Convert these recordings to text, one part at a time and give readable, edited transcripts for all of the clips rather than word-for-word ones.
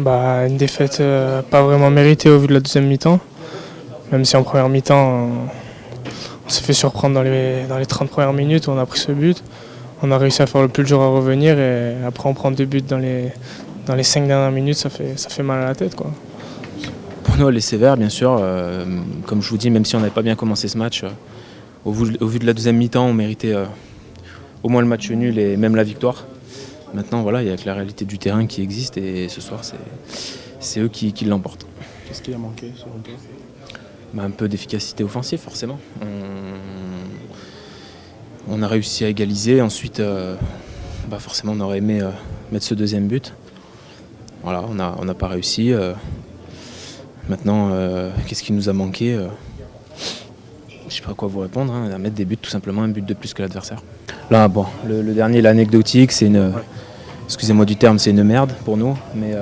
Une défaite pas vraiment méritée au vu de la deuxième mi-temps. Même si en première mi-temps, on s'est fait surprendre dans les 30 premières minutes où on a pris ce but. On a réussi à faire le plus dur à revenir et après on prend 2 buts dans les 5 dernières minutes, ça fait mal à la tête, quoi. Pour nous, elle est sévère, bien sûr. Comme je vous dis, même si on n'avait pas bien commencé ce match, au vu de la deuxième mi-temps, on méritait au moins le match nul et même la victoire. Maintenant, voilà, il n'y a que la réalité du terrain qui existe et ce soir, c'est eux qui l'emportent. Qu'est-ce qui a manqué selon toi ? Un peu d'efficacité offensive, forcément. On a réussi à égaliser. Ensuite, forcément, on aurait aimé mettre ce deuxième but. Voilà, on n'a pas réussi. Maintenant, qu'est-ce qui nous a manqué ? Je ne sais pas à quoi vous répondre. À mettre des buts, tout simplement, un but de plus que l'adversaire. Là, le dernier, l'anecdotique, c'est excusez-moi du terme, c'est une merde pour nous. Mais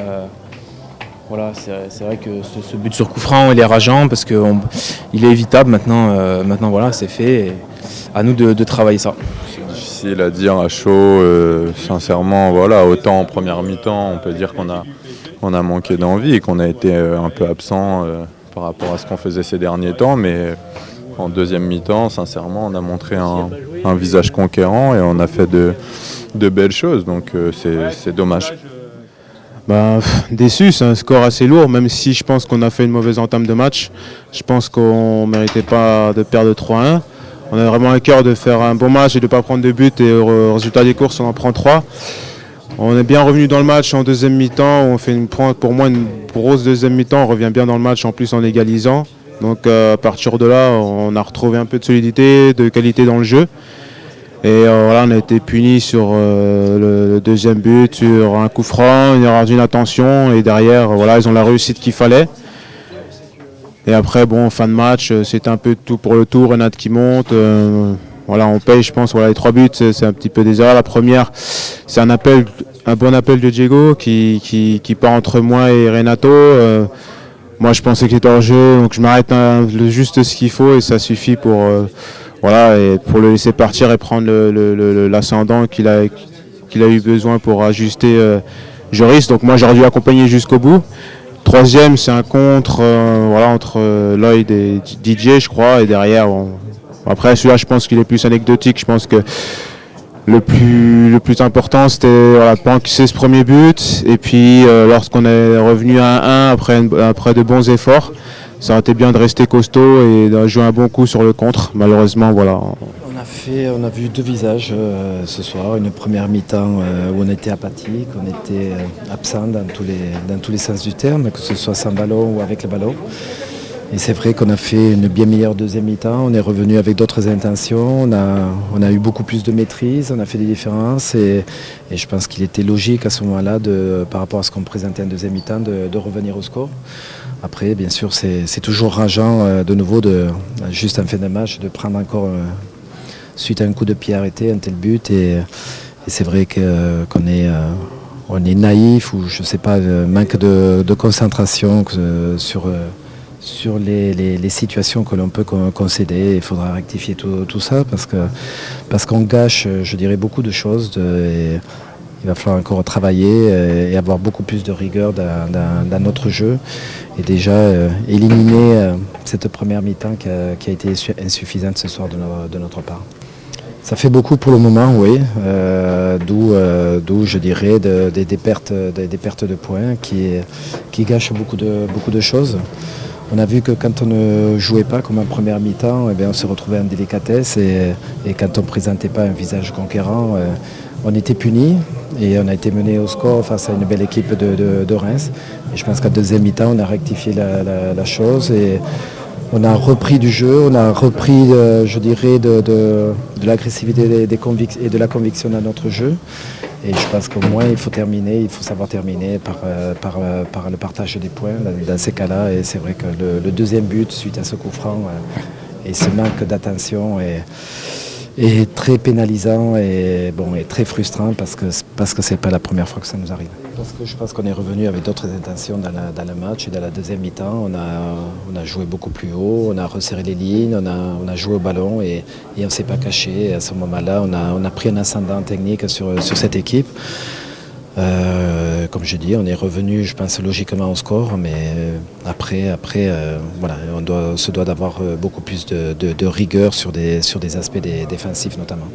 voilà, c'est vrai que ce but sur coup franc, il est rageant parce qu'il est évitable. Maintenant, voilà, c'est fait. Et à nous de travailler ça. C'est difficile à dire à chaud. Sincèrement, voilà, autant en première mi-temps, on peut dire qu'on a manqué d'envie et qu'on a été un peu absent par rapport à ce qu'on faisait ces derniers temps. Mais en deuxième mi-temps, sincèrement, on a montré un visage conquérant et on a fait de belles choses. Donc c'est dommage. Déçu, c'est un score assez lourd, même si je pense qu'on a fait une mauvaise entame de match. Je pense qu'on ne méritait pas de perdre 3-1. On a vraiment à cœur de faire un bon match et de ne pas prendre de but, et au résultat des courses, on en prend 3. On est bien revenu dans le match en deuxième mi-temps. On fait pour moi une grosse deuxième mi-temps. On revient bien dans le match en plus en égalisant. Donc à partir de là, on a retrouvé un peu de solidité, de qualité dans le jeu. Et voilà, on a été puni sur le deuxième but, sur un coup franc, une erreur d'inattention. Et derrière, voilà, ils ont la réussite qu'il fallait. Et après, fin de match, c'était un peu tout pour le tour. Renate qui monte. Voilà, on paye, je pense. Voilà, les 3 buts, c'est un petit peu des erreurs. La première, c'est un bon appel de Diego qui part entre moi et Renato. Moi, je pensais qu'il était hors jeu, donc je m'arrête juste ce qu'il faut et ça suffit pour le laisser partir et prendre l'ascendant qu'il a eu besoin pour ajuster Joris. Donc moi, j'aurais dû accompagner jusqu'au bout. Troisième, c'est un contre entre Lloyd et DJ, je crois, et derrière. Après, celui-là, je pense qu'il est plus anecdotique. Je pense que le plus important, c'était pas encaisser ce premier but. Et puis, lorsqu'on est revenu à 1 après de bons efforts, ça aurait été bien de rester costaud et de jouer un bon coup sur le contre. Malheureusement, voilà. On a vu 2 visages ce soir. Une première mi-temps où on était apathique, on était absent dans tous les sens du terme, que ce soit sans ballon ou avec le ballon. Et c'est vrai qu'on a fait une bien meilleure deuxième mi-temps. On est revenu avec d'autres intentions. On a eu beaucoup plus de maîtrise, on a fait des différences. Et je pense qu'il était logique à ce moment-là, par rapport à ce qu'on présentait en deuxième mi-temps, de revenir au score. Après, bien sûr, c'est toujours rageant de nouveau, juste en fin de match, de prendre encore, suite à un coup de pied arrêté, un tel but. Et c'est vrai qu'on est naïf ou je ne sais pas, manque de concentration sur les situations que l'on peut concéder. Il faudra rectifier tout ça parce qu'on gâche, je dirais, beaucoup de choses. Et il va falloir encore travailler et avoir beaucoup plus de rigueur dans notre jeu. Et déjà éliminer cette première mi-temps qui a été insuffisante ce soir de notre part. Ça fait beaucoup pour le moment, oui. D'où je dirais des pertes de points qui gâchent beaucoup de choses. On a vu que quand on ne jouait pas comme en première mi-temps, on se retrouvait en délicatesse et quand on ne présentait pas un visage conquérant, on était puni et on a été mené au score face à une belle équipe de Reims. Et je pense qu'en deuxième mi-temps, on a rectifié la chose et on a repris du jeu, on a repris, je dirais, de l'agressivité et de la conviction dans notre jeu. Et je pense qu'au moins, il faut savoir terminer par le partage des points dans ces cas-là. Et c'est vrai que le deuxième but, suite à ce coup franc, et ce manque d'attention est très pénalisant et très frustrant parce que c'est pas la première fois que ça nous arrive. Parce que je pense qu'on est revenu avec d'autres intentions dans le match et dans la deuxième mi-temps. On a joué beaucoup plus haut, on a resserré les lignes, on a joué au ballon et on ne s'est pas caché. Et à ce moment-là, on a pris un ascendant technique sur cette équipe comme je dis, on est revenu, je pense, logiquement au score, mais après voilà, se doit d'avoir beaucoup plus de rigueur sur des aspects défensifs notamment.